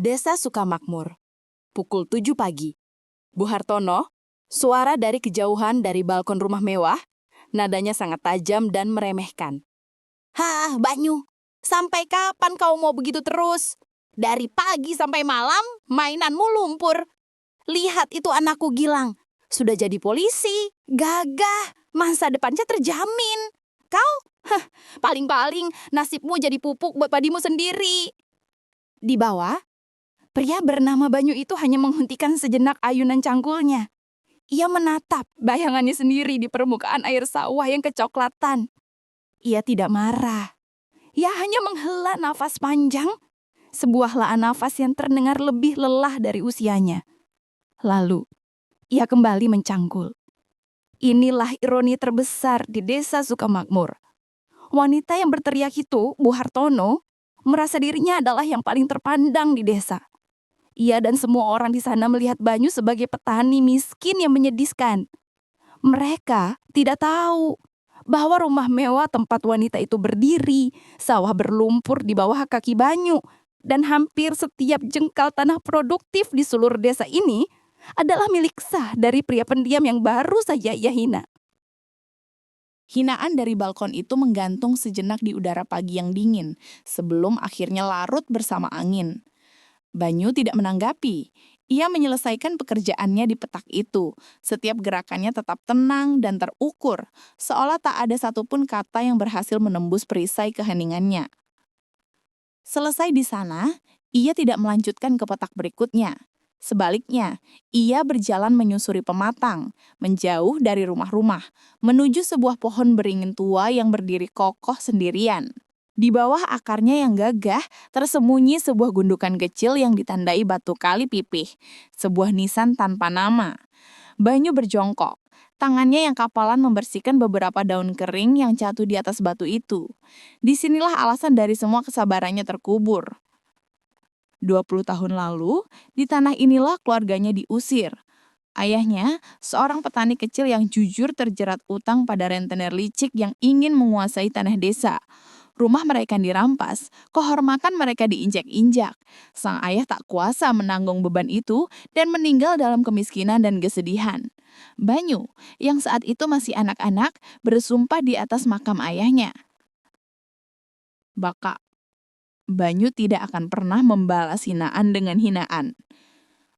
Desa Sukamakmur, pukul 7 pagi. Bu Hartono, suara dari kejauhan dari balkon rumah mewah, nadanya sangat tajam dan meremehkan. Hah, Banyu, sampai kapan kau mau begitu terus? Dari pagi sampai malam, mainanmu lumpur. Lihat itu anakku Gilang, sudah jadi polisi, gagah, masa depannya terjamin. Kau, paling-paling nasibmu jadi pupuk buat padimu sendiri. Di bawah, pria bernama Banyu itu hanya menghentikan sejenak ayunan cangkulnya. Ia menatap bayangannya sendiri di permukaan air sawah yang kecoklatan. Ia tidak marah. Ia hanya menghela nafas panjang, sebuah helaan nafas yang terdengar lebih lelah dari usianya. Lalu, ia kembali mencangkul. Inilah ironi terbesar di Desa Sukamakmur. Wanita yang berteriak itu, Bu Hartono, merasa dirinya adalah yang paling terpandang di desa. Ia dan semua orang di sana melihat Banyu sebagai petani miskin yang menyedihkan. Mereka tidak tahu bahwa rumah mewah tempat wanita itu berdiri, sawah berlumpur di bawah kaki Banyu, dan hampir setiap jengkal tanah produktif di seluruh desa ini adalah milik sah dari pria pendiam yang baru saja ia hina. Hinaan dari balkon itu menggantung sejenak di udara pagi yang dingin, sebelum akhirnya larut bersama angin. Banyu tidak menanggapi. Ia menyelesaikan pekerjaannya di petak itu. Setiap gerakannya tetap tenang dan terukur, seolah tak ada satupun kata yang berhasil menembus perisai keheningannya. Selesai di sana, ia tidak melanjutkan ke petak berikutnya. Sebaliknya, ia berjalan menyusuri pematang, menjauh dari rumah-rumah, menuju sebuah pohon beringin tua yang berdiri kokoh sendirian. Di bawah akarnya yang gagah, tersembunyi sebuah gundukan kecil yang ditandai batu kali pipih, sebuah nisan tanpa nama. Banyu berjongkok, tangannya yang kapalan membersihkan beberapa daun kering yang jatuh di atas batu itu. Disinilah alasan dari semua kesabarannya terkubur. 20 tahun lalu, di tanah inilah keluarganya diusir. Ayahnya, seorang petani kecil yang jujur terjerat utang pada rentenir licik yang ingin menguasai tanah desa. Rumah mereka dirampas, kehormatan mereka diinjak-injak. Sang ayah tak kuasa menanggung beban itu dan meninggal dalam kemiskinan dan kesedihan. Banyu, yang saat itu masih anak-anak, bersumpah di atas makam ayahnya. Baka, Banyu tidak akan pernah membalas hinaan dengan hinaan.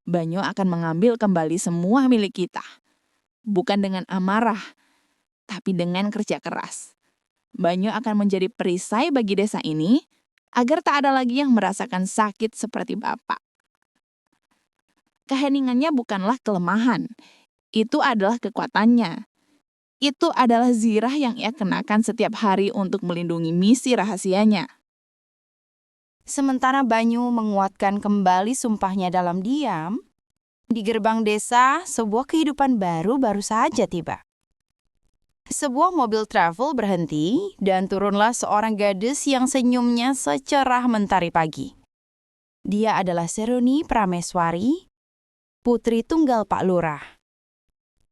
Banyu akan mengambil kembali semua milik kita. Bukan dengan amarah, tapi dengan kerja keras. Banyu akan menjadi perisai bagi desa ini, agar tak ada lagi yang merasakan sakit seperti Bapak. Keheningannya bukanlah kelemahan, itu adalah kekuatannya. Itu adalah zirah yang ia kenakan setiap hari untuk melindungi misi rahasianya. Sementara Banyu menguatkan kembali sumpahnya dalam diam, di gerbang desa sebuah kehidupan baru saja tiba. Sebuah mobil travel berhenti dan turunlah seorang gadis yang senyumnya secerah mentari pagi. Dia adalah Seruni Prameswari, putri tunggal Pak Lurah.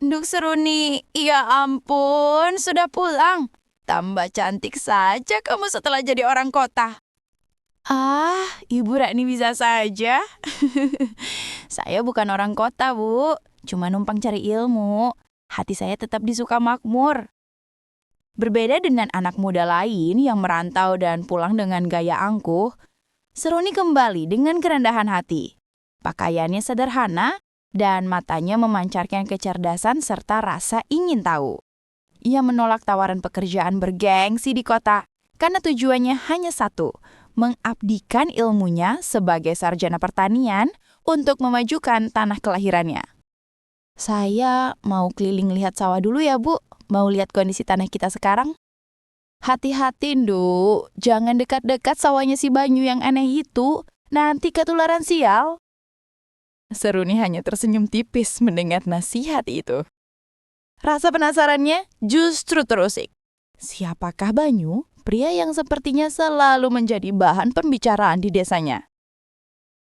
Nduk Seruni, ya ampun, sudah pulang. Tambah cantik saja kamu setelah jadi orang kota. Ah, Ibu Rakni bisa saja. Saya bukan orang kota, Bu. Cuma numpang cari ilmu. Hati saya tetap di Sukamakmur. Berbeda dengan anak muda lain yang merantau dan pulang dengan gaya angkuh, Seruni kembali dengan kerendahan hati. Pakaiannya sederhana dan matanya memancarkan kecerdasan serta rasa ingin tahu. Ia menolak tawaran pekerjaan bergengsi di kota karena tujuannya hanya satu, mengabdikan ilmunya sebagai sarjana pertanian untuk memajukan tanah kelahirannya. Saya mau keliling lihat sawah dulu ya, Bu. Mau lihat kondisi tanah kita sekarang? Hati-hati, Nduk. Jangan dekat-dekat sawahnya si Banyu yang aneh itu. Nanti ketularan sial. Seruni hanya tersenyum tipis mendengar nasihat itu. Rasa penasarannya justru terusik. Siapakah Banyu? Pria yang sepertinya selalu menjadi bahan pembicaraan di desanya.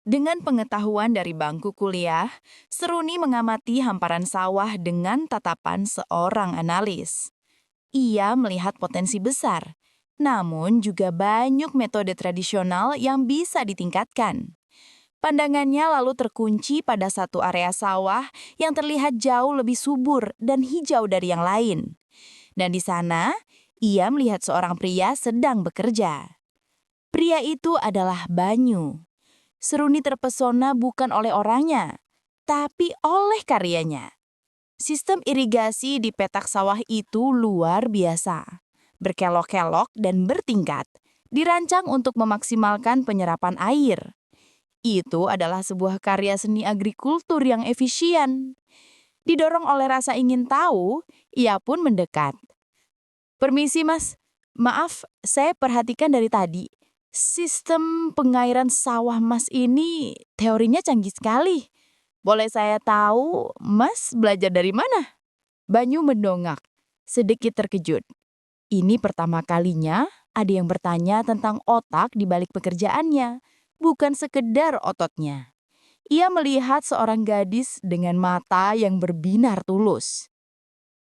Dengan pengetahuan dari bangku kuliah, Seruni mengamati hamparan sawah dengan tatapan seorang analis. Ia melihat potensi besar, namun juga banyak metode tradisional yang bisa ditingkatkan. Pandangannya lalu terkunci pada satu area sawah yang terlihat jauh lebih subur dan hijau dari yang lain. Dan di sana, ia melihat seorang pria sedang bekerja. Pria itu adalah Banyu. Seruni terpesona bukan oleh orangnya, tapi oleh karyanya. Sistem irigasi di petak sawah itu luar biasa. Berkelok-kelok dan bertingkat, dirancang untuk memaksimalkan penyerapan air. Itu adalah sebuah karya seni agrikultur yang efisien. Didorong oleh rasa ingin tahu, ia pun mendekat. Permisi mas, maaf saya perhatikan dari tadi. Sistem pengairan sawah mas ini teorinya canggih sekali. Boleh saya tahu mas belajar dari mana? Banyu mendongak, sedikit terkejut. Ini pertama kalinya ada yang bertanya tentang otak di balik pekerjaannya, bukan sekedar ototnya. Ia melihat seorang gadis dengan mata yang berbinar tulus.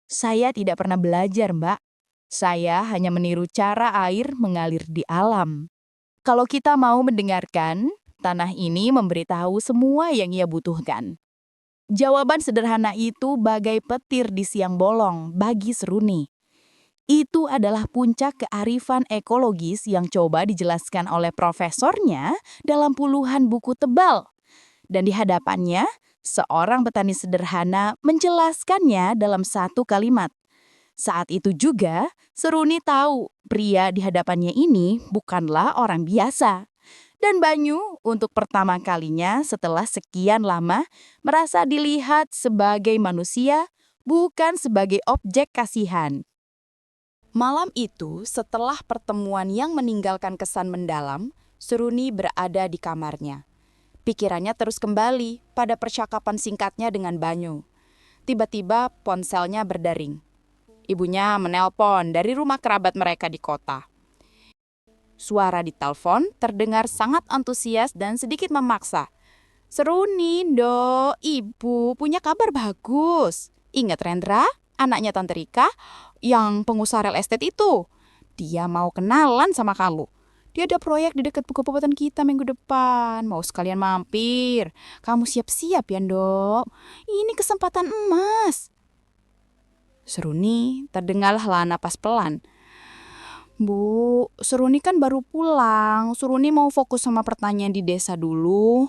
Saya tidak pernah belajar, Mbak. Saya hanya meniru cara air mengalir di alam. Kalau kita mau mendengarkan, tanah ini memberitahu semua yang ia butuhkan. Jawaban sederhana itu bagai petir di siang bolong bagi Seruni. Itu adalah puncak kearifan ekologis yang coba dijelaskan oleh profesornya dalam puluhan buku tebal. Dan di hadapannya, seorang petani sederhana menjelaskannya dalam satu kalimat. Saat itu juga, Seruni tahu pria di hadapannya ini bukanlah orang biasa. Dan Banyu untuk pertama kalinya setelah sekian lama merasa dilihat sebagai manusia, bukan sebagai objek kasihan. Malam itu, setelah pertemuan yang meninggalkan kesan mendalam, Seruni berada di kamarnya. Pikirannya terus kembali pada percakapan singkatnya dengan Banyu. Tiba-tiba ponselnya berdering. Ibunya menelpon dari rumah kerabat mereka di kota. Suara di telepon terdengar sangat antusias dan sedikit memaksa. Seruni, Dok, Ibu punya kabar bagus. Ingat Rendra, anaknya Tante Rika, yang pengusaha real estate itu. Dia mau kenalan sama kamu. Dia ada proyek di dekat kabupaten kita minggu depan. Mau sekalian mampir. Kamu siap-siap ya, Dok. Ini kesempatan emas. Seruni terdengarlah napas pelan. Bu, Seruni kan baru pulang. Seruni mau fokus sama pertanyaan di desa dulu.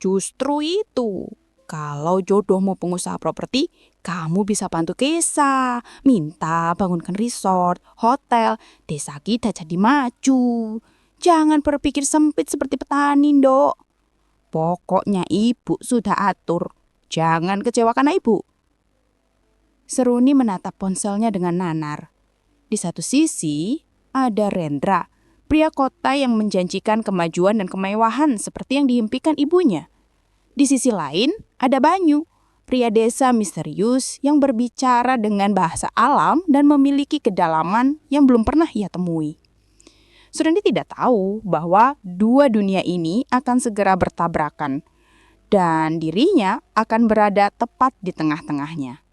Justru itu. Kalau jodohmu pengusaha properti, kamu bisa bantu Kesa. Minta bangunkan resort, hotel, desa kita jadi maju. Jangan berpikir sempit seperti petani, Dok. Pokoknya ibu sudah atur. Jangan kecewakan ibu. Seruni menatap ponselnya dengan nanar. Di satu sisi, ada Rendra, pria kota yang menjanjikan kemajuan dan kemewahan seperti yang diimpikan ibunya. Di sisi lain, ada Banyu, pria desa misterius yang berbicara dengan bahasa alam dan memiliki kedalaman yang belum pernah ia temui. Seruni tidak tahu bahwa dua dunia ini akan segera bertabrakan, dan dirinya akan berada tepat di tengah-tengahnya.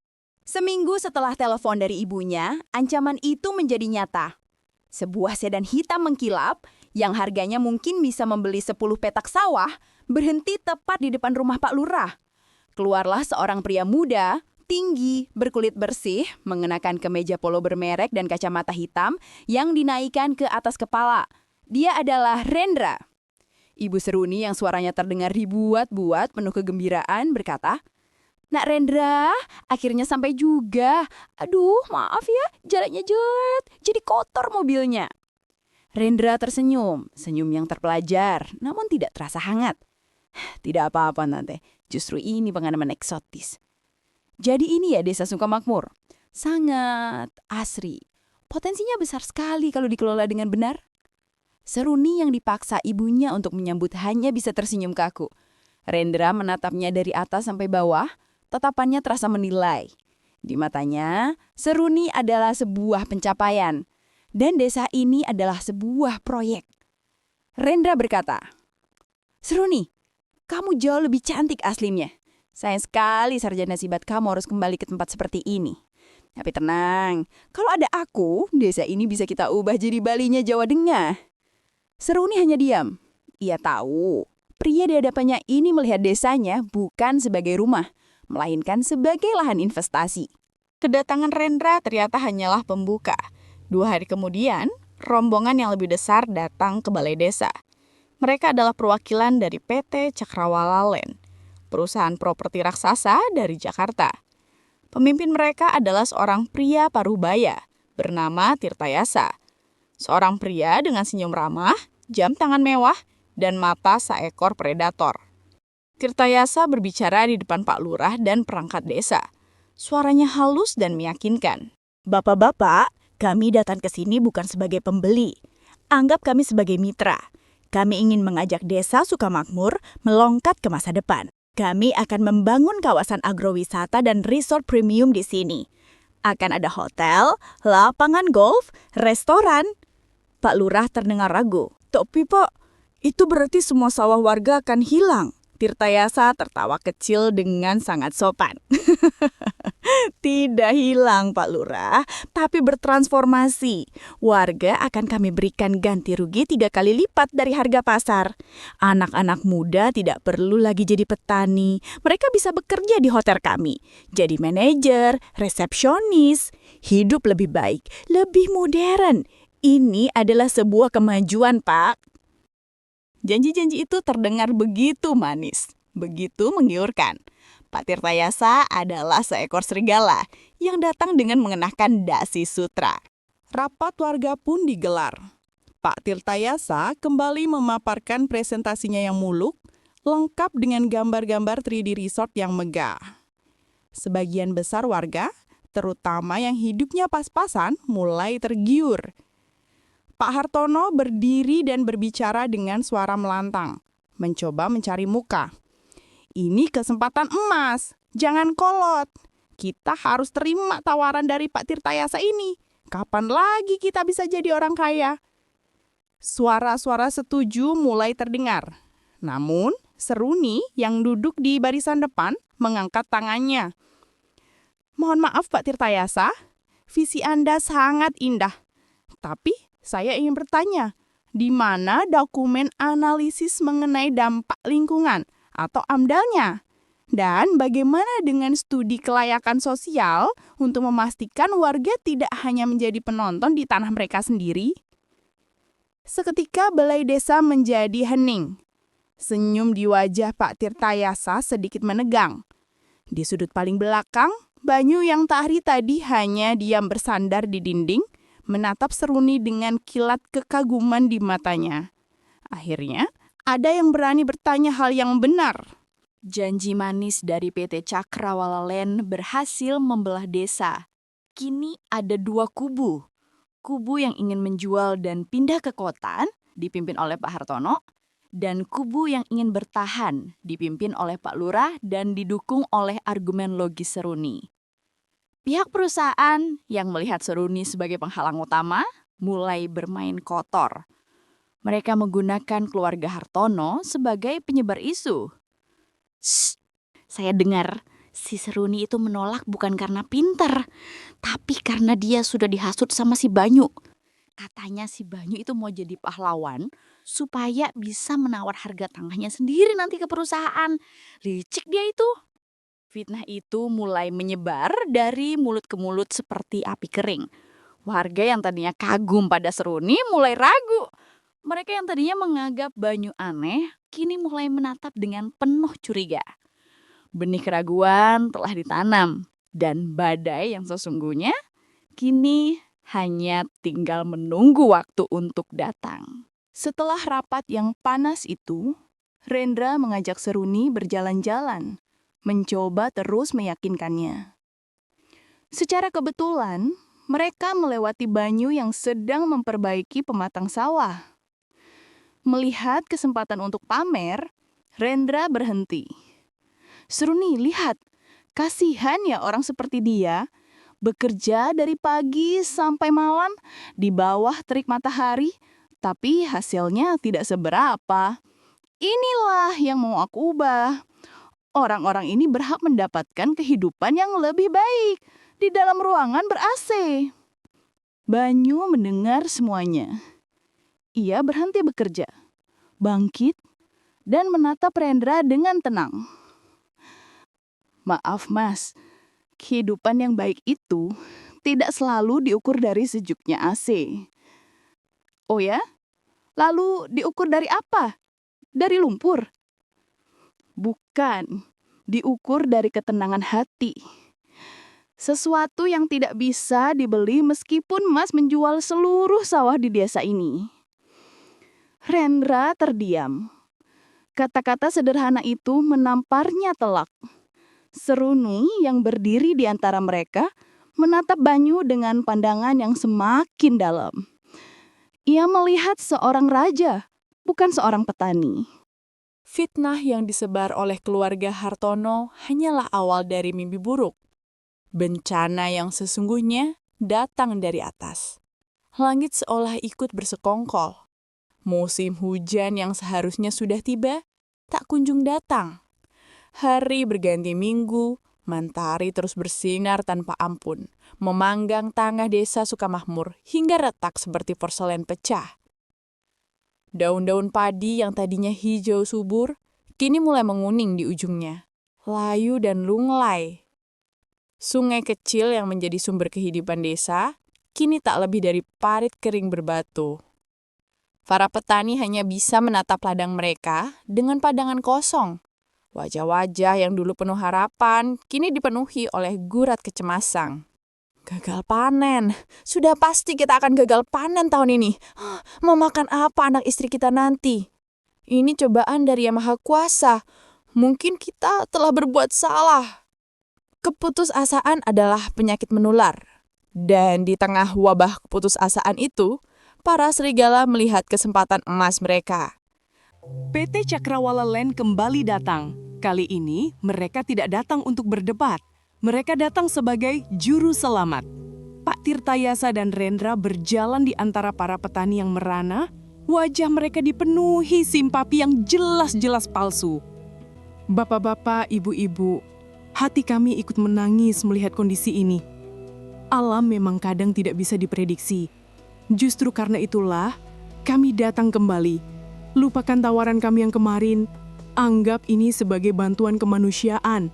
Seminggu setelah telepon dari ibunya, ancaman itu menjadi nyata. Sebuah sedan hitam mengkilap yang harganya mungkin bisa membeli 10 petak sawah berhenti tepat di depan rumah Pak Lurah. Keluarlah seorang pria muda, tinggi, berkulit bersih, mengenakan kemeja polo bermerek dan kacamata hitam yang dinaikkan ke atas kepala. Dia adalah Rendra. Ibu Seruni yang suaranya terdengar dibuat-buat penuh kegembiraan berkata, Nak Rendra, akhirnya sampai juga. Aduh, maaf ya, jalannya jelek, jadi kotor mobilnya. Rendra tersenyum, senyum yang terpelajar, namun tidak terasa hangat. Tidak apa-apa, Tante, justru ini pengalaman eksotis. Jadi ini ya desa Sukamakmur. Sangat asri. Potensinya besar sekali kalau dikelola dengan benar. Seruni yang dipaksa ibunya untuk menyambut hanya bisa tersenyum kaku. Rendra menatapnya dari atas sampai bawah. Tatapannya terasa menilai. Di matanya, Seruni adalah sebuah pencapaian. Dan desa ini adalah sebuah proyek. Rendra berkata, Seruni, kamu jauh lebih cantik aslinya. Sayang sekali sarjana sibat kamu harus kembali ke tempat seperti ini. Tapi tenang, kalau ada aku, desa ini bisa kita ubah jadi Balinya Jawa Tengah. Seruni hanya diam. Ia tahu, Pria di hadapannya ini melihat desanya bukan sebagai rumah, melainkan sebagai lahan investasi. Kedatangan Rendra ternyata hanyalah pembuka. 2 hari kemudian, rombongan yang lebih besar datang ke balai desa. Mereka adalah perwakilan dari PT Cakrawala Land, perusahaan properti raksasa dari Jakarta. Pemimpin mereka adalah seorang pria parubaya bernama Tirtayasa. Seorang pria dengan senyum ramah, jam tangan mewah, dan mata seekor predator. Tirtayasa berbicara di depan Pak Lurah dan perangkat desa. Suaranya halus dan meyakinkan. Bapak-bapak, kami datang ke sini bukan sebagai pembeli. Anggap kami sebagai mitra. Kami ingin mengajak desa Sukamakmur melongkat ke masa depan. Kami akan membangun kawasan agrowisata dan resort premium di sini. Akan ada hotel, lapangan golf, restoran. Pak Lurah terdengar ragu. Tapi Pak, itu berarti semua sawah warga akan hilang. Tirtayasa tertawa kecil dengan sangat sopan. Tidak hilang, Pak Lurah, tapi bertransformasi. Warga akan kami berikan ganti rugi 3 kali lipat dari harga pasar. Anak-anak muda tidak perlu lagi jadi petani. Mereka bisa bekerja di hotel kami. Jadi manajer, resepsionis. Hidup lebih baik, lebih modern. Ini adalah sebuah kemajuan, Pak. Janji-janji itu terdengar begitu manis, begitu menggiurkan. Pak Tirtayasa adalah seekor serigala yang datang dengan mengenakan dasi sutra. Rapat warga pun digelar. Pak Tirtayasa kembali memaparkan presentasinya yang muluk, lengkap dengan gambar-gambar 3D resort yang megah. Sebagian besar warga, terutama yang hidupnya pas-pasan, mulai tergiur. Pak Hartono berdiri dan berbicara dengan suara melantang, mencoba mencari muka. Ini kesempatan emas, jangan kolot. Kita harus terima tawaran dari Pak Tirtayasa ini. Kapan lagi kita bisa jadi orang kaya? Suara-suara setuju mulai terdengar. Namun, Seruni yang duduk di barisan depan mengangkat tangannya. Mohon maaf Pak Tirtayasa, visi Anda sangat indah. Tapi saya ingin bertanya, di mana dokumen analisis mengenai dampak lingkungan atau AMDAL-nya? Dan bagaimana dengan studi kelayakan sosial untuk memastikan warga tidak hanya menjadi penonton di tanah mereka sendiri? Seketika balai desa menjadi hening. Senyum di wajah Pak Tirtayasa sedikit menegang. Di sudut paling belakang, Banyu yang tak hari tadi hanya diam bersandar di dinding, menatap Seruni dengan kilat kekaguman di matanya. Akhirnya, ada yang berani bertanya hal yang benar. Janji manis dari PT Cakrawala Land berhasil membelah desa. Kini ada 2 kubu. Kubu yang ingin menjual dan pindah ke kota, dipimpin oleh Pak Hartono, dan kubu yang ingin bertahan, dipimpin oleh Pak Lurah dan didukung oleh argumen logis Seruni. Pihak perusahaan yang melihat Seruni sebagai penghalang utama mulai bermain kotor. Mereka menggunakan keluarga Hartono sebagai penyebar isu. Shh, saya dengar si Seruni itu menolak bukan karena pinter, tapi karena dia sudah dihasut sama si Banyu. Katanya si Banyu itu mau jadi pahlawan supaya bisa menawar harga tanahnya sendiri nanti ke perusahaan. Licik dia itu. Fitnah itu mulai menyebar dari mulut ke mulut seperti api kering. Warga yang tadinya kagum pada Seruni mulai ragu. Mereka yang tadinya menganggap Banyu aneh, kini mulai menatap dengan penuh curiga. Benih keraguan telah ditanam, dan badai yang sesungguhnya kini hanya tinggal menunggu waktu untuk datang. Setelah rapat yang panas itu, Rendra mengajak Seruni berjalan-jalan, mencoba terus meyakinkannya. Secara kebetulan, mereka melewati Banyu yang sedang memperbaiki pematang sawah. Melihat kesempatan untuk pamer, Rendra berhenti. Seruni, lihat, kasihan ya orang seperti dia, bekerja dari pagi sampai malam di bawah terik matahari, tapi hasilnya tidak seberapa. Inilah yang mau aku ubah. Orang-orang ini berhak mendapatkan kehidupan yang lebih baik di dalam ruangan ber-AC. Banyu mendengar semuanya. Ia berhenti bekerja, bangkit, dan menatap Rendra dengan tenang. Maaf Mas, kehidupan yang baik itu tidak selalu diukur dari sejuknya AC. Oh ya? Lalu diukur dari apa? Dari lumpur? Bukan, diukur dari ketenangan hati. Sesuatu yang tidak bisa dibeli meskipun Mas menjual seluruh sawah di desa ini. Rendra terdiam. Kata-kata sederhana itu menamparnya telak. Seruni yang berdiri di antara mereka menatap Banyu dengan pandangan yang semakin dalam. Ia melihat seorang raja, bukan seorang petani. Fitnah yang disebar oleh keluarga Hartono hanyalah awal dari mimpi buruk. Bencana yang sesungguhnya datang dari atas. Langit seolah ikut bersekongkol. Musim hujan yang seharusnya sudah tiba, tak kunjung datang. Hari berganti minggu, mentari terus bersinar tanpa ampun, memanggang tanah desa Sukamakmur hingga retak seperti porselen pecah. Daun-daun padi yang tadinya hijau subur, kini mulai menguning di ujungnya, layu dan lunglai. Sungai kecil yang menjadi sumber kehidupan desa, kini tak lebih dari parit kering berbatu. Para petani hanya bisa menatap ladang mereka dengan pandangan kosong. Wajah-wajah yang dulu penuh harapan, kini dipenuhi oleh gurat kecemasan. Gagal panen. Sudah pasti kita akan gagal panen tahun ini. Mau makan apa anak istri kita nanti? Ini cobaan dari Yang Maha Kuasa. Mungkin kita telah berbuat salah. Keputusasaan adalah penyakit menular. Dan di tengah wabah keputusasaan itu, para serigala melihat kesempatan emas mereka. PT Cakrawala Land kembali datang. Kali ini mereka tidak datang untuk berdebat. Mereka datang sebagai juru selamat. Pak Tirtayasa dan Rendra berjalan di antara para petani yang merana. Wajah mereka dipenuhi simpati yang jelas-jelas palsu. Bapak-bapak, ibu-ibu, hati kami ikut menangis melihat kondisi ini. Alam memang kadang tidak bisa diprediksi. Justru karena itulah kami datang kembali. Lupakan tawaran kami yang kemarin, anggap ini sebagai bantuan kemanusiaan.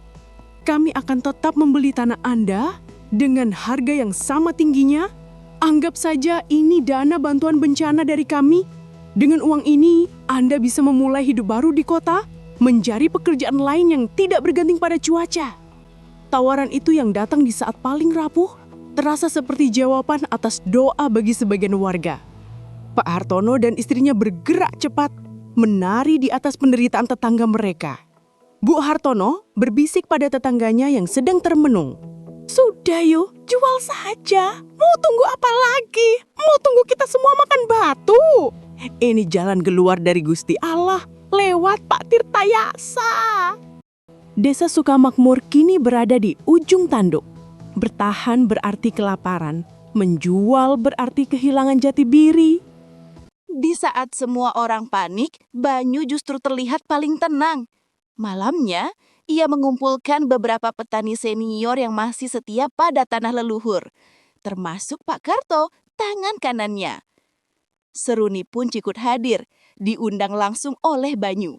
Kami akan tetap membeli tanah Anda dengan harga yang sama tingginya. Anggap saja ini dana bantuan bencana dari kami. Dengan uang ini, Anda bisa memulai hidup baru di kota, mencari pekerjaan lain yang tidak bergantung pada cuaca. Tawaran itu yang datang di saat paling rapuh, terasa seperti jawaban atas doa bagi sebagian warga. Pak Hartono dan istrinya bergerak cepat, menari di atas penderitaan tetangga mereka. Bu Hartono berbisik pada tetangganya yang sedang termenung. Sudah yuk, jual saja. Mau tunggu apa lagi? Mau tunggu kita semua makan batu? Ini jalan keluar dari Gusti Allah, lewat Pak Tirtayasa. Desa Sukamakmur kini berada di ujung tanduk. Bertahan berarti kelaparan, menjual berarti kehilangan jati diri. Di saat semua orang panik, Banyu justru terlihat paling tenang. Malamnya, ia mengumpulkan beberapa petani senior yang masih setia pada tanah leluhur, termasuk Pak Karto, tangan kanannya. Seruni pun ikut hadir, diundang langsung oleh Banyu.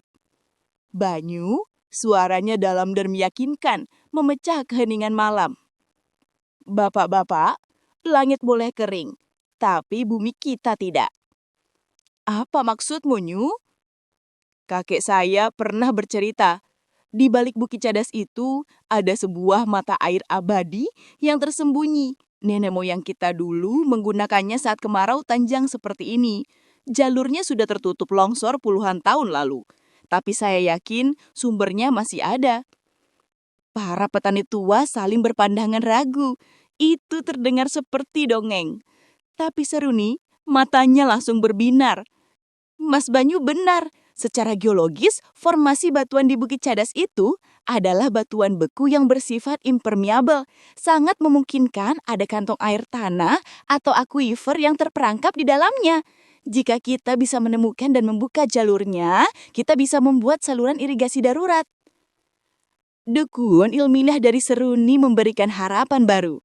Banyu, suaranya dalam dan meyakinkan, memecah keheningan malam. Bapak-bapak, langit boleh kering, tapi bumi kita tidak. Apa maksudmu, Nyu? Kakek saya pernah bercerita, di balik Bukit Cadas itu ada sebuah mata air abadi yang tersembunyi. Nenek moyang kita dulu menggunakannya saat kemarau panjang seperti ini. Jalurnya sudah tertutup longsor puluhan tahun lalu. Tapi saya yakin sumbernya masih ada. Para petani tua saling berpandangan ragu. Itu terdengar seperti dongeng. Tapi Seruni, matanya langsung berbinar. Mas Banyu benar, secara geologis, formasi batuan di Bukit Cadas itu adalah batuan beku yang bersifat impermeable. Sangat memungkinkan ada kantong air tanah atau akuifer yang terperangkap di dalamnya. Jika kita bisa menemukan dan membuka jalurnya, kita bisa membuat saluran irigasi darurat. Dukun ilmiah dari Seruni memberikan harapan baru.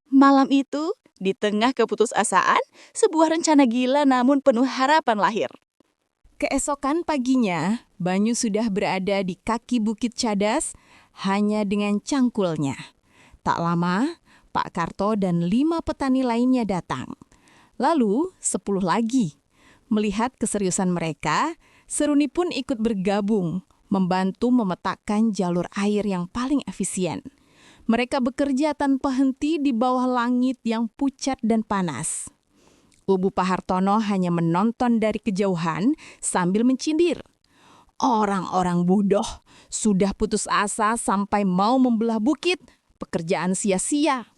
Malam itu, di tengah keputusasaan, sebuah rencana gila namun penuh harapan lahir. Keesokan paginya, Banyu sudah berada di kaki Bukit Cadas hanya dengan cangkulnya. Tak lama, Pak Karto dan 5 petani lainnya datang. Lalu 10 lagi. Melihat keseriusan mereka, Seruni pun ikut bergabung, membantu memetakkan jalur air yang paling efisien. Mereka bekerja tanpa henti di bawah langit yang pucat dan panas. Ubu Pak Hartono hanya menonton dari kejauhan sambil mencindir. Orang-orang bodoh sudah putus asa sampai mau membelah bukit, pekerjaan sia-sia.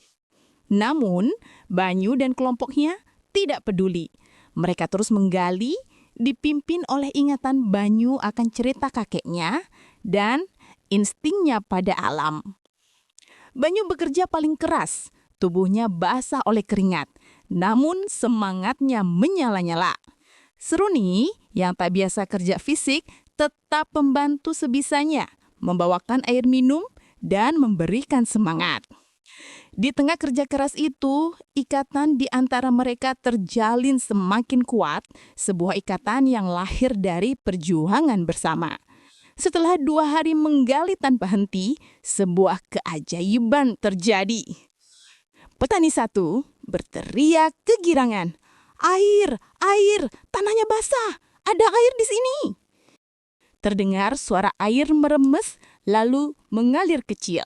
Namun, Banyu dan kelompoknya tidak peduli. Mereka terus menggali, dipimpin oleh ingatan Banyu akan cerita kakeknya dan instingnya pada alam. Banyu bekerja paling keras, tubuhnya basah oleh keringat, namun semangatnya menyala-nyala. Seruni yang tak biasa kerja fisik tetap membantu sebisanya, membawakan air minum dan memberikan semangat. Di tengah kerja keras itu, ikatan di antara mereka terjalin semakin kuat, sebuah ikatan yang lahir dari perjuangan bersama. Setelah 2 hari menggali tanpa henti, sebuah keajaiban terjadi. Petani satu berteriak kegirangan, "Air, air, tanahnya basah, ada air di sini." Terdengar suara air meremes lalu mengalir kecil.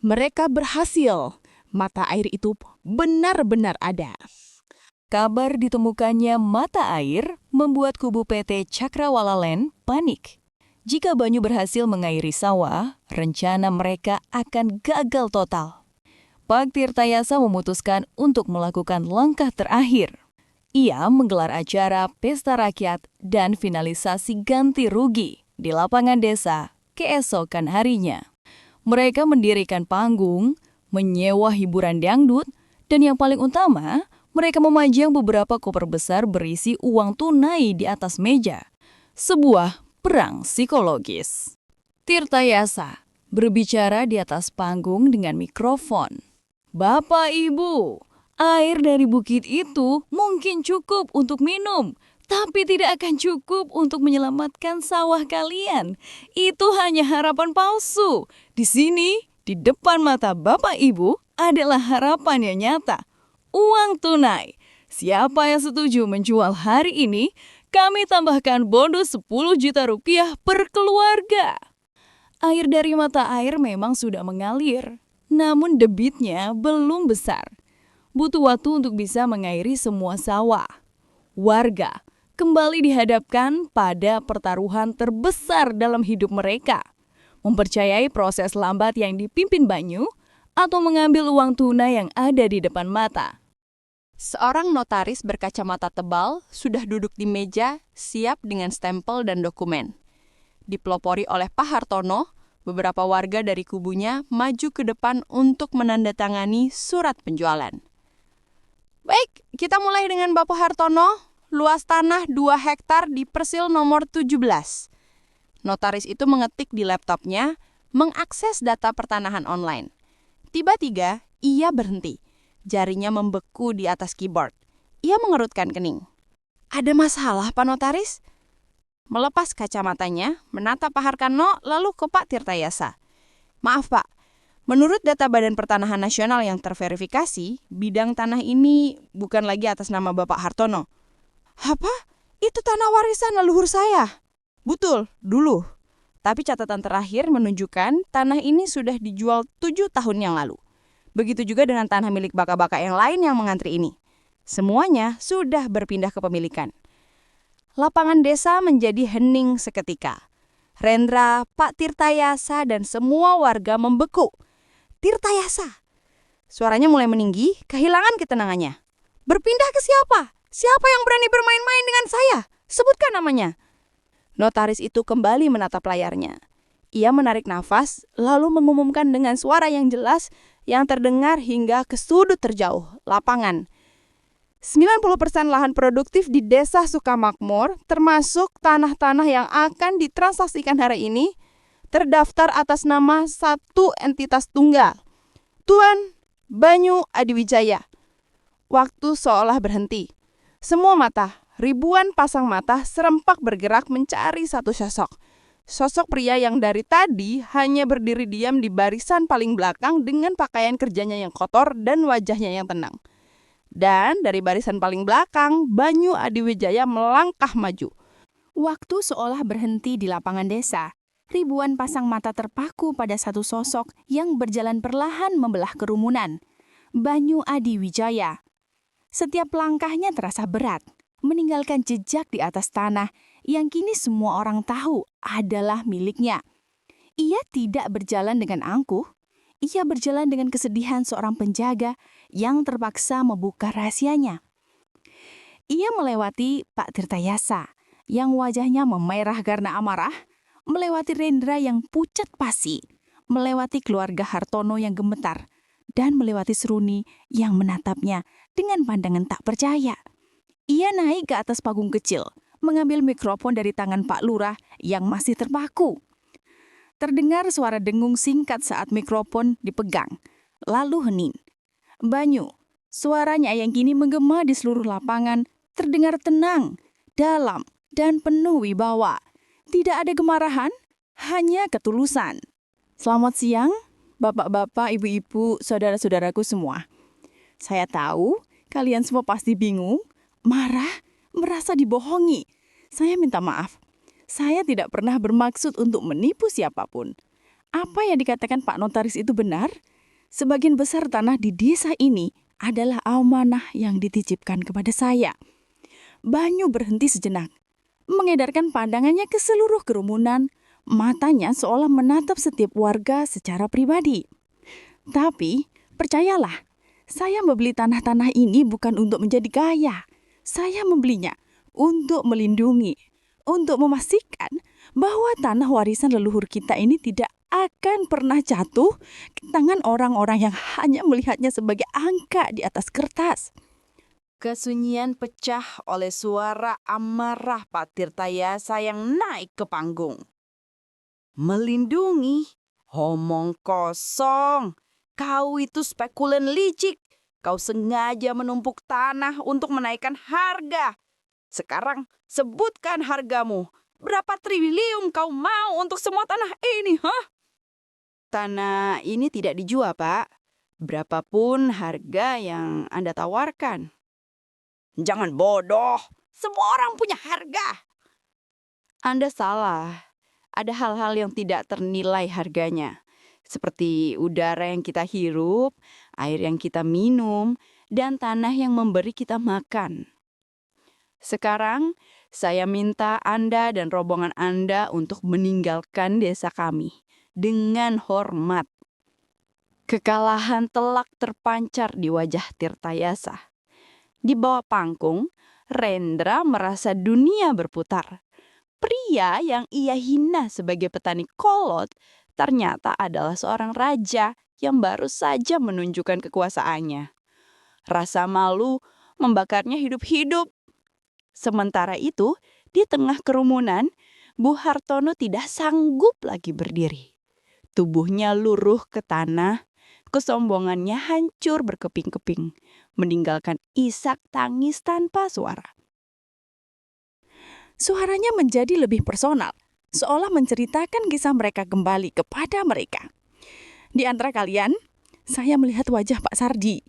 Mereka berhasil, mata air itu benar-benar ada. Kabar ditemukannya mata air membuat kubu PT Cakrawala Land panik. Jika Banyu berhasil mengairi sawah, rencana mereka akan gagal total. Pak Tirtayasa memutuskan untuk melakukan langkah terakhir. Ia menggelar acara pesta rakyat dan finalisasi ganti rugi di lapangan desa keesokan harinya. Mereka mendirikan panggung, menyewa hiburan dangdut, dan yang paling utama, mereka memajang beberapa koper besar berisi uang tunai di atas meja. Sebuah perang psikologis. Tirtayasa berbicara di atas panggung dengan mikrofon. "Bapak Ibu, air dari bukit itu mungkin cukup untuk minum, tapi tidak akan cukup untuk menyelamatkan sawah kalian. Itu hanya harapan palsu. Di sini, di depan mata Bapak Ibu, adalah harapan yang nyata. Uang tunai. Siapa yang setuju menjual hari ini, kami tambahkan bonus 10 juta rupiah per keluarga." Air dari mata air memang sudah mengalir, namun debitnya belum besar. Butuh waktu untuk bisa mengairi semua sawah. Warga kembali dihadapkan pada pertaruhan terbesar dalam hidup mereka. Mempercayai proses lambat yang dipimpin Banyu atau mengambil uang tunai yang ada di depan mata. Seorang notaris berkacamata tebal sudah duduk di meja siap dengan stempel dan dokumen. Dipelopori oleh Pak Hartono, beberapa warga dari kubunya maju ke depan untuk menandatangani surat penjualan. "Baik, kita mulai dengan Bapak Hartono, luas tanah 2 hektar di Persil nomor 17. Notaris itu mengetik di laptopnya, mengakses data pertanahan online. Tiba-tiba, ia berhenti. Jarinya membeku di atas keyboard. Ia mengerutkan kening. "Ada masalah, Pak Notaris?" Melepas kacamatanya, menatap Pak Hartono lalu ke Pak Tirtayasa. "Maaf Pak, menurut data Badan Pertanahan Nasional yang terverifikasi, bidang tanah ini bukan lagi atas nama Bapak Hartono." "Apa? Itu tanah warisan leluhur saya." "Betul, dulu. Tapi catatan terakhir menunjukkan tanah ini sudah dijual 7 tahun yang lalu. Begitu juga dengan tanah milik baka-baka yang lain yang mengantri ini. Semuanya sudah berpindah kepemilikan." Lapangan desa menjadi hening seketika. Rendra, Pak Tirtayasa, dan semua warga membeku. "Tirtayasa!" Suaranya mulai meninggi, kehilangan ketenangannya. "Berpindah ke siapa? Siapa yang berani bermain-main dengan saya? Sebutkan namanya." Notaris itu kembali menatap layarnya. Ia menarik nafas, lalu mengumumkan dengan suara yang jelas yang terdengar hingga ke sudut terjauh, lapangan. 90% lahan produktif di Desa Sukamakmur, termasuk tanah-tanah yang akan ditransaksikan hari ini, terdaftar atas nama satu entitas tunggal, Tuan Banyu Adiwijaya. Waktu seolah berhenti. Semua mata, ribuan pasang mata serempak bergerak mencari satu sosok. Sosok pria yang dari tadi hanya berdiri diam di barisan paling belakang dengan pakaian kerjanya yang kotor dan wajahnya yang tenang. Dan dari barisan paling belakang, Banyu Adiwijaya melangkah maju. Waktu seolah berhenti di lapangan desa. Ribuan pasang mata terpaku pada satu sosok yang berjalan perlahan membelah kerumunan. Banyu Adiwijaya. Setiap langkahnya terasa berat, meninggalkan jejak di atas tanah yang kini semua orang tahu adalah miliknya. Ia tidak berjalan dengan angkuh. Ia berjalan dengan kesedihan seorang penjaga yang terpaksa membuka rahasianya. Ia melewati Pak Tirtayasa yang wajahnya memerah karena amarah, melewati Rendra yang pucat pasi, melewati keluarga Hartono yang gemetar, dan melewati Seruni yang menatapnya dengan pandangan tak percaya. Ia naik ke atas panggung kecil, mengambil mikrofon dari tangan Pak Lurah yang masih terpaku. Terdengar suara dengung singkat saat mikrofon dipegang, lalu hening. Banyu, suaranya yang kini menggema di seluruh lapangan, terdengar tenang, dalam, dan penuh wibawa. Tidak ada kemarahan, hanya ketulusan. Selamat siang, bapak-bapak, ibu-ibu, saudara-saudaraku semua. Saya tahu kalian semua pasti bingung, marah, merasa dibohongi. Saya minta maaf. Saya tidak pernah bermaksud untuk menipu siapapun. Apa yang dikatakan Pak Notaris itu benar? Sebagian besar tanah di desa ini adalah amanah yang dititipkan kepada saya. Banyu berhenti sejenak, mengedarkan pandangannya ke seluruh kerumunan, matanya seolah menatap setiap warga secara pribadi. Tapi, percayalah, saya membeli tanah-tanah ini bukan untuk menjadi kaya. Saya membelinya untuk melindungi, untuk memastikan bahwa tanah warisan leluhur kita ini tidak akan pernah jatuh ke tangan orang-orang yang hanya melihatnya sebagai angka di atas kertas. Kesunyian pecah oleh suara amarah Pak Tirtayasa yang naik ke panggung. Melindungi? Omong kosong. Kau itu spekulan licik. Kau sengaja menumpuk tanah untuk menaikkan harga. Sekarang sebutkan hargamu. Berapa triliun kau mau untuk semua tanah ini, hah? Tanah ini tidak dijual, Pak. Berapapun harga yang Anda tawarkan. Jangan bodoh. Semua orang punya harga. Anda salah. Ada hal-hal yang tidak ternilai harganya. Seperti udara yang kita hirup, air yang kita minum, dan tanah yang memberi kita makan. Sekarang, saya minta Anda dan rombongan Anda untuk meninggalkan desa kami dengan hormat. Kekalahan telak terpancar di wajah Tirtayasa. Di bawah panggung, Rendra merasa dunia berputar. Pria yang ia hina sebagai petani kolot ternyata adalah seorang raja yang baru saja menunjukkan kekuasaannya. Rasa malu membakarnya hidup-hidup. Sementara itu, di tengah kerumunan, Bu Hartono tidak sanggup lagi berdiri. Tubuhnya luruh ke tanah, kesombongannya hancur berkeping-keping, meninggalkan isak tangis tanpa suara. Suaranya menjadi lebih personal, seolah menceritakan kisah mereka kembali kepada mereka. Di antara kalian, saya melihat wajah Pak Sardi.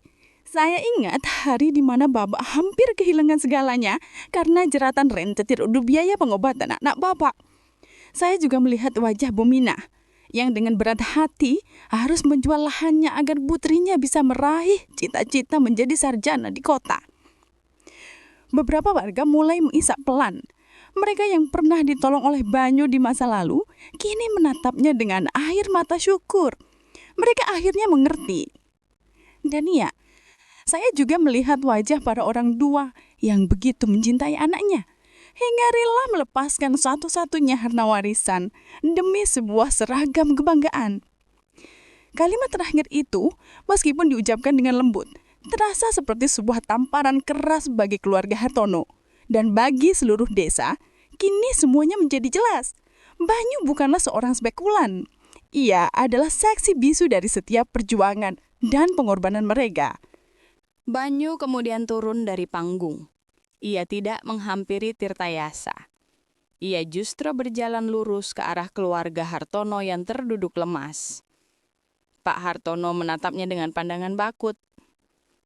Saya ingat hari di mana Bapak hampir kehilangan segalanya karena jeratan rentetir untuk biaya pengobatan anak Bapak. Saya juga melihat wajah Bu Mina yang dengan berat hati harus menjual lahannya agar putrinya bisa meraih cita-cita menjadi sarjana di kota. Beberapa warga mulai mengisak pelan. Mereka yang pernah ditolong oleh Banyu di masa lalu kini menatapnya dengan air mata syukur. Mereka akhirnya mengerti. Dan iya, saya juga melihat wajah para orang tua yang begitu mencintai anaknya, hingga rela melepaskan satu-satunya harta warisan demi sebuah seragam kebanggaan. Kalimat terakhir itu, meskipun diucapkan dengan lembut, terasa seperti sebuah tamparan keras bagi keluarga Hartono. Dan bagi seluruh desa, kini semuanya menjadi jelas. Banyu bukanlah seorang spekulan. Ia adalah saksi bisu dari setiap perjuangan dan pengorbanan mereka. Banyu kemudian turun dari panggung. ia tidak menghampiri Tirtayasa. Ia justru berjalan lurus ke arah keluarga Hartono yang terduduk lemas. Pak Hartono menatapnya dengan pandangan bakut.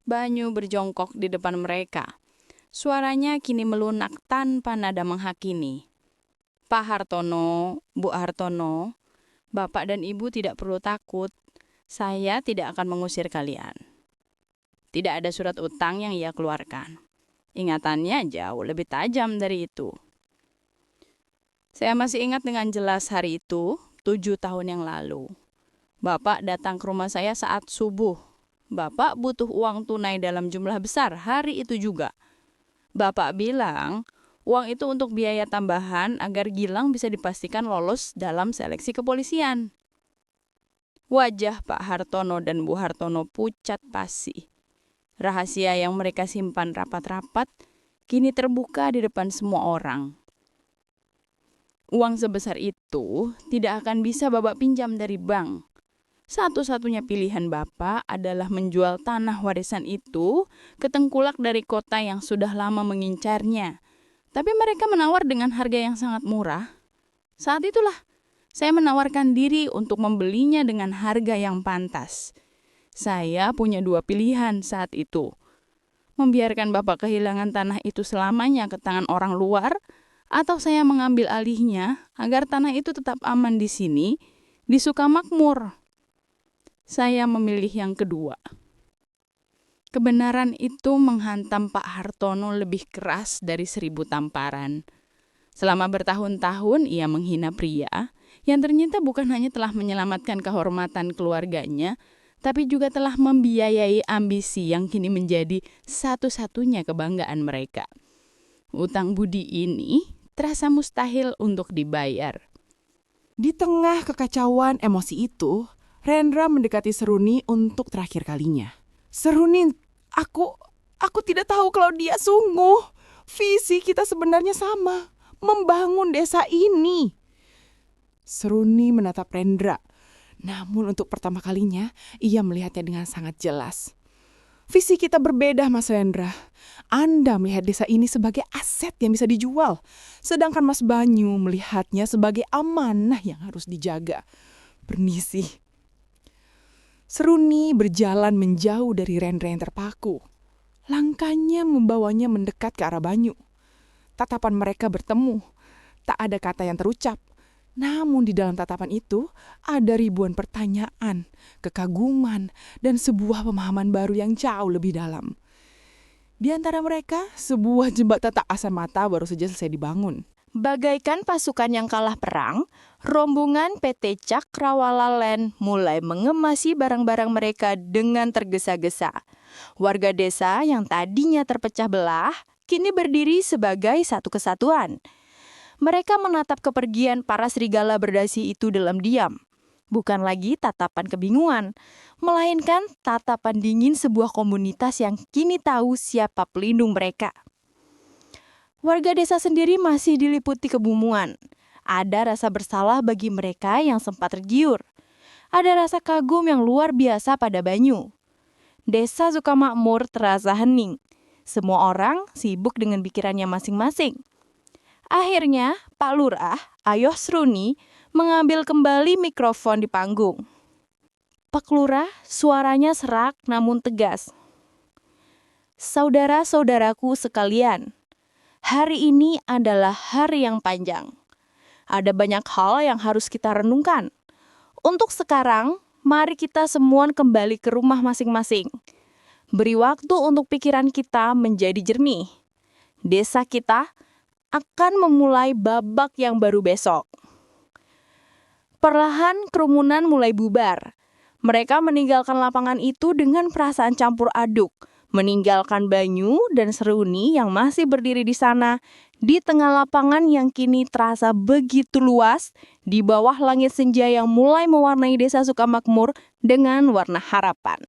Banyu berjongkok di depan mereka. Suaranya kini melunak tanpa nada menghakimi. Pak Hartono, Bu Hartono, Bapak dan Ibu tidak perlu takut. Saya tidak akan mengusir kalian. Tidak ada surat utang yang ia keluarkan. Ingatannya jauh lebih tajam dari itu. Saya masih ingat dengan jelas hari itu, 7 tahun yang lalu. Bapak datang ke rumah saya saat subuh. Bapak butuh uang tunai dalam jumlah besar hari itu juga. Bapak bilang, uang itu untuk biaya tambahan agar Gilang bisa dipastikan lolos dalam seleksi kepolisian. Wajah Pak Hartono dan Bu Hartono pucat pasi. Rahasia yang mereka simpan rapat-rapat kini terbuka di depan semua orang. Uang sebesar itu tidak akan bisa Bapak pinjam dari bank. Satu-satunya pilihan Bapak adalah menjual tanah warisan itu ke tengkulak dari kota yang sudah lama mengincarnya. Tapi mereka menawar dengan harga yang sangat murah. Saat itulah saya menawarkan diri untuk membelinya dengan harga yang pantas. Saya punya 2 pilihan saat itu. Membiarkan Bapak kehilangan tanah itu selamanya ke tangan orang luar, atau saya mengambil alihnya agar tanah itu tetap aman di sini, di Sukamakmur. Saya memilih yang kedua. Kebenaran itu menghantam Pak Hartono lebih keras dari 1000 tamparan. Selama bertahun-tahun ia menghina pria yang ternyata bukan hanya telah menyelamatkan kehormatan keluarganya, tapi juga telah membiayai ambisi yang kini menjadi satu-satunya kebanggaan mereka. Utang budi ini terasa mustahil untuk dibayar. Di tengah kekacauan emosi itu, Rendra mendekati Seruni untuk terakhir kalinya. Seruni, aku tidak tahu kalau dia sungguh. Visi kita sebenarnya sama, membangun desa ini. Seruni menatap Rendra, namun untuk pertama kalinya ia melihatnya dengan sangat jelas. Visi kita berbeda, Mas Rendra. Anda melihat desa ini sebagai aset yang bisa dijual, sedangkan Mas Banyu melihatnya sebagai amanah yang harus dijaga. Permisi. Seruni berjalan menjauh dari Rendra yang terpaku. Langkahnya membawanya mendekat ke arah Banyu. Tatapan mereka bertemu. Tak ada kata yang terucap. Namun di dalam tatapan itu ada ribuan pertanyaan, kekaguman, dan sebuah pemahaman baru yang jauh lebih dalam. Di antara mereka, sebuah jembatan tak kasat mata baru saja selesai dibangun. Bagaikan pasukan yang kalah perang, rombongan PT Cakrawala Land mulai mengemasi barang-barang mereka dengan tergesa-gesa. Warga desa yang tadinya terpecah belah, kini berdiri sebagai satu kesatuan. Mereka menatap kepergian para serigala berdasi itu dalam diam. Bukan lagi tatapan kebingungan, melainkan tatapan dingin sebuah komunitas yang kini tahu siapa pelindung mereka. Warga desa sendiri masih diliputi kebunguan. Ada rasa bersalah bagi mereka yang sempat tergiur. Ada rasa kagum yang luar biasa pada Banyu. Desa Sukamakmur terasa hening. Semua orang sibuk dengan pikirannya masing-masing. Akhirnya, Pak Lurah, Ayah Seruni, mengambil kembali mikrofon di panggung. Pak Lurah, suaranya serak namun tegas. Saudara-saudaraku sekalian, hari ini adalah hari yang panjang. Ada banyak hal yang harus kita renungkan. Untuk sekarang, mari kita semua kembali ke rumah masing-masing. Beri waktu untuk pikiran kita menjadi jernih. Desa kita akan memulai babak yang baru besok. Perlahan kerumunan mulai bubar. Mereka meninggalkan lapangan itu dengan perasaan campur aduk, meninggalkan Banyu dan Seruni yang masih berdiri di sana, di tengah lapangan yang kini terasa begitu luas, di bawah langit senja yang mulai mewarnai desa Sukamakmur dengan warna harapan.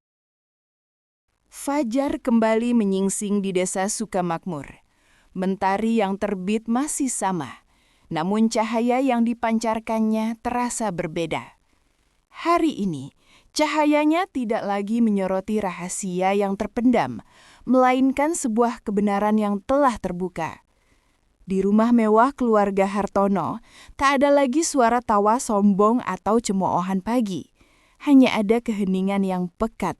Fajar kembali menyingsing di desa Sukamakmur. Mentari yang terbit masih sama, namun cahaya yang dipancarkannya terasa berbeda. Hari ini, cahayanya tidak lagi menyoroti rahasia yang terpendam, melainkan sebuah kebenaran yang telah terbuka. Di rumah mewah keluarga Hartono, tak ada lagi suara tawa sombong atau cemoohan pagi. Hanya ada keheningan yang pekat,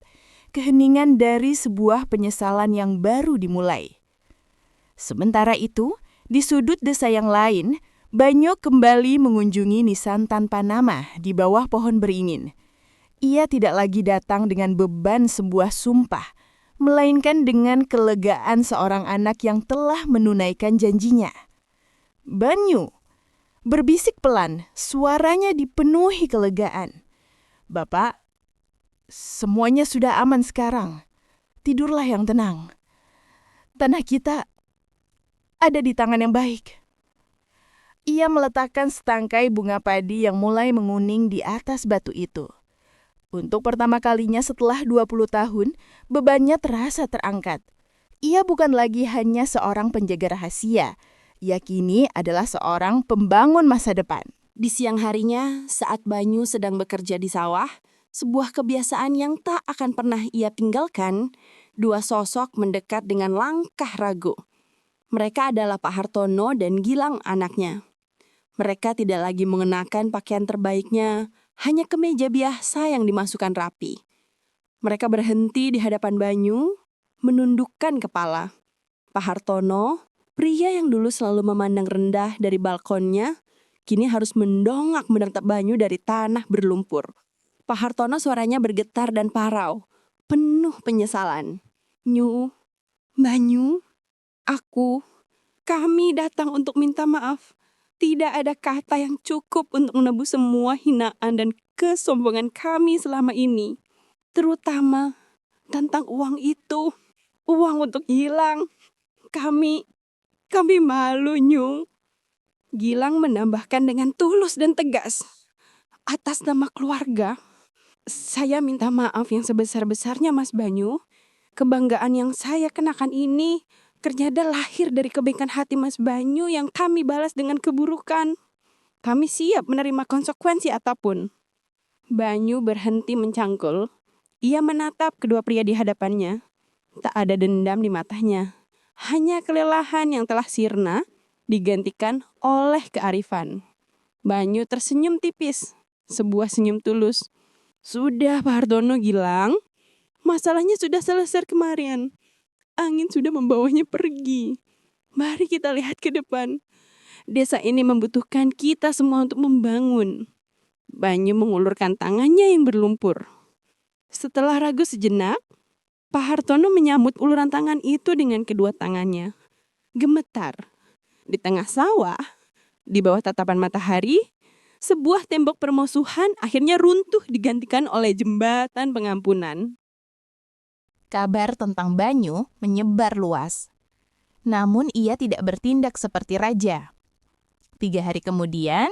keheningan dari sebuah penyesalan yang baru dimulai. Sementara itu, di sudut desa yang lain, Banyo kembali mengunjungi nisan tanpa nama di bawah pohon beringin. Ia tidak lagi datang dengan beban sebuah sumpah, melainkan dengan kelegaan seorang anak yang telah menunaikan janjinya. Banyu, berbisik pelan, suaranya dipenuhi kelegaan. Bapak, semuanya sudah aman sekarang. Tidurlah yang tenang. Tanah kita ada di tangan yang baik. Ia meletakkan setangkai bunga padi yang mulai menguning di atas batu itu. Untuk pertama kalinya setelah 20 tahun, bebannya terasa terangkat. Ia bukan lagi hanya seorang penjaga rahasia. Ia kini adalah seorang pembangun masa depan. Di siang harinya, saat Banyu sedang bekerja di sawah, sebuah kebiasaan yang tak akan pernah ia tinggalkan, dua sosok mendekat dengan langkah ragu. Mereka adalah Pak Hartono dan Gilang anaknya. Mereka tidak lagi mengenakan pakaian terbaiknya, hanya kemeja biasa yang dimasukkan rapi. Mereka berhenti di hadapan Banyu, menundukkan kepala. Pak Hartono, pria yang dulu selalu memandang rendah dari balkonnya, kini harus mendongak menatap Banyu dari tanah berlumpur. Pak Hartono suaranya bergetar dan parau, penuh penyesalan. Banyu, kami datang untuk minta maaf. Tidak ada kata yang cukup untuk menebus semua hinaan dan kesombongan kami selama ini. Terutama tentang uang itu. Uang untuk Gilang. Kami malu, Nyu. Gilang menambahkan dengan tulus dan tegas. Atas nama keluarga, saya minta maaf yang sebesar-besarnya, Mas Banyu. Kebanggaan yang saya kenakan ini ternyata lahir dari kebaikan hati Mas Banyu yang kami balas dengan keburukan. Kami siap menerima konsekuensi apapun. Banyu berhenti mencangkul. Ia menatap kedua pria di hadapannya. Tak ada dendam di matanya. Hanya kelelahan yang telah sirna digantikan oleh kearifan. Banyu tersenyum tipis. Sebuah senyum tulus. Sudah Pak Hartono, Gilang. Masalahnya sudah selesai kemarin. Angin sudah membawanya pergi. Mari kita lihat ke depan. Desa ini membutuhkan kita semua untuk membangun. Banyu mengulurkan tangannya yang berlumpur. Setelah ragu sejenak, Pak Hartono menyambut uluran tangan itu dengan kedua tangannya. Gemetar. Di tengah sawah, di bawah tatapan matahari, sebuah tembok permusuhan akhirnya runtuh digantikan oleh jembatan pengampunan. Kabar tentang Banyu menyebar luas. Namun ia tidak bertindak seperti raja. 3 hari kemudian,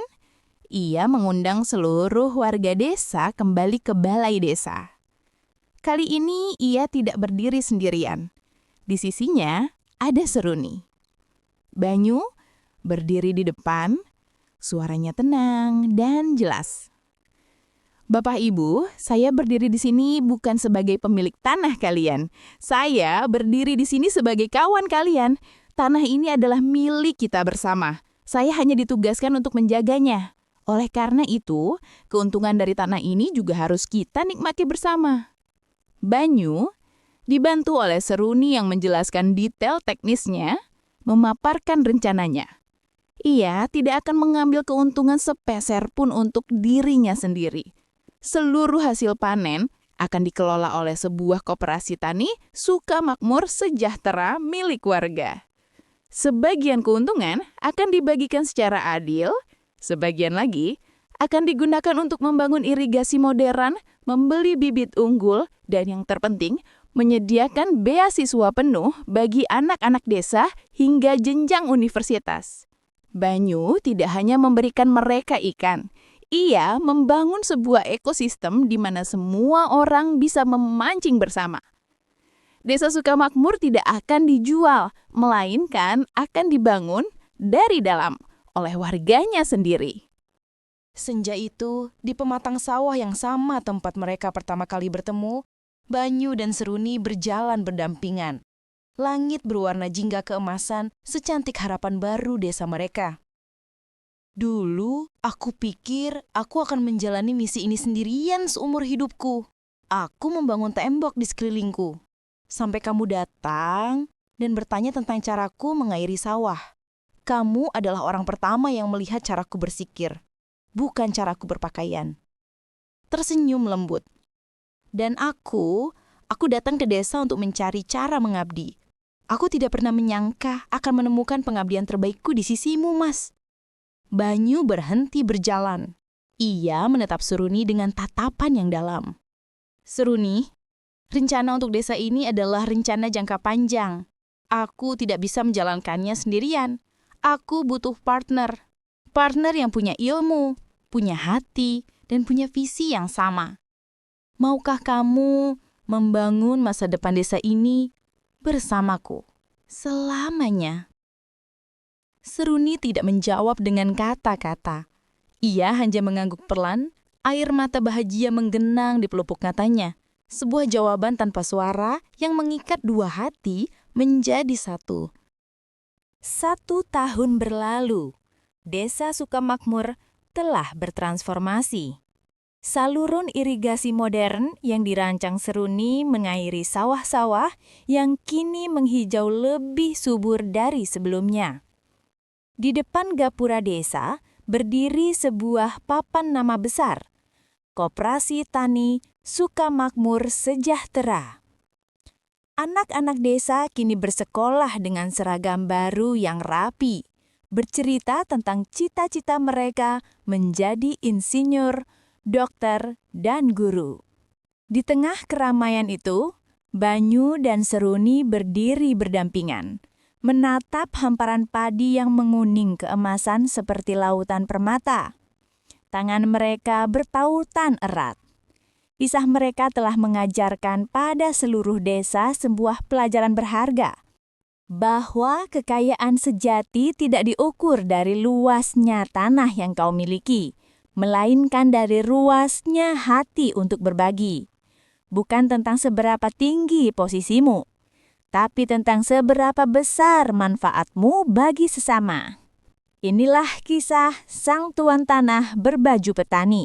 ia mengundang seluruh warga desa kembali ke balai desa. Kali ini ia tidak berdiri sendirian. Di sisinya ada Seruni. Banyu berdiri di depan, suaranya tenang dan jelas. Bapak Ibu, saya berdiri di sini bukan sebagai pemilik tanah kalian. Saya berdiri di sini sebagai kawan kalian. Tanah ini adalah milik kita bersama. Saya hanya ditugaskan untuk menjaganya. Oleh karena itu, keuntungan dari tanah ini juga harus kita nikmati bersama. Banyu, dibantu oleh Seruni yang menjelaskan detail teknisnya, memaparkan rencananya. Ia tidak akan mengambil keuntungan sepeser pun untuk dirinya sendiri. Seluruh hasil panen akan dikelola oleh sebuah koperasi tani sukamakmur sejahtera milik warga. Sebagian keuntungan akan dibagikan secara adil, sebagian lagi akan digunakan untuk membangun irigasi modern, membeli bibit unggul, dan yang terpenting, menyediakan beasiswa penuh bagi anak-anak desa hingga jenjang universitas. Banyu tidak hanya memberikan mereka ikan, ia membangun sebuah ekosistem di mana semua orang bisa memancing bersama. Desa Sukamakmur tidak akan dijual, melainkan akan dibangun dari dalam oleh warganya sendiri. Senja itu, di pematang sawah yang sama tempat mereka pertama kali bertemu, Banyu dan Seruni berjalan berdampingan. Langit berwarna jingga keemasan, secantik harapan baru desa mereka. Dulu, aku pikir aku akan menjalani misi ini sendirian seumur hidupku. Aku membangun tembok di sekelilingku. Sampai kamu datang dan bertanya tentang caraku mengairi sawah. Kamu adalah orang pertama yang melihat caraku bersikir, bukan caraku berpakaian. Tersenyum lembut. Dan aku datang ke desa untuk mencari cara mengabdi. Aku tidak pernah menyangka akan menemukan pengabdian terbaikku di sisimu, Mas. Banyu berhenti berjalan. Ia menatap Seruni dengan tatapan yang dalam. Seruni, rencana untuk desa ini adalah rencana jangka panjang. Aku tidak bisa menjalankannya sendirian. Aku butuh partner. Partner yang punya ilmu, punya hati, dan punya visi yang sama. Maukah kamu membangun masa depan desa ini bersamaku selamanya? Seruni tidak menjawab dengan kata-kata. Ia hanya mengangguk pelan, air mata bahagia menggenang di pelupuk matanya. Sebuah jawaban tanpa suara yang mengikat dua hati menjadi satu. 1 tahun berlalu, Desa Sukamakmur telah bertransformasi. Saluran irigasi modern yang dirancang Seruni mengairi sawah-sawah yang kini menghijau lebih subur dari sebelumnya. Di depan gapura desa berdiri sebuah papan nama besar, Koperasi Tani Sukamakmur Sejahtera. Anak-anak desa kini bersekolah dengan seragam baru yang rapi, bercerita tentang cita-cita mereka menjadi insinyur, dokter, dan guru. Di tengah keramaian itu, Banyu dan Seruni berdiri berdampingan, menatap hamparan padi yang menguning keemasan seperti lautan permata. Tangan mereka bertautan erat. Kisah mereka telah mengajarkan pada seluruh desa sebuah pelajaran berharga, bahwa kekayaan sejati tidak diukur dari luasnya tanah yang kau miliki, melainkan dari luasnya hati untuk berbagi. Bukan tentang seberapa tinggi posisimu, tapi tentang seberapa besar manfaatmu bagi sesama. Inilah kisah sang tuan tanah berbaju petani.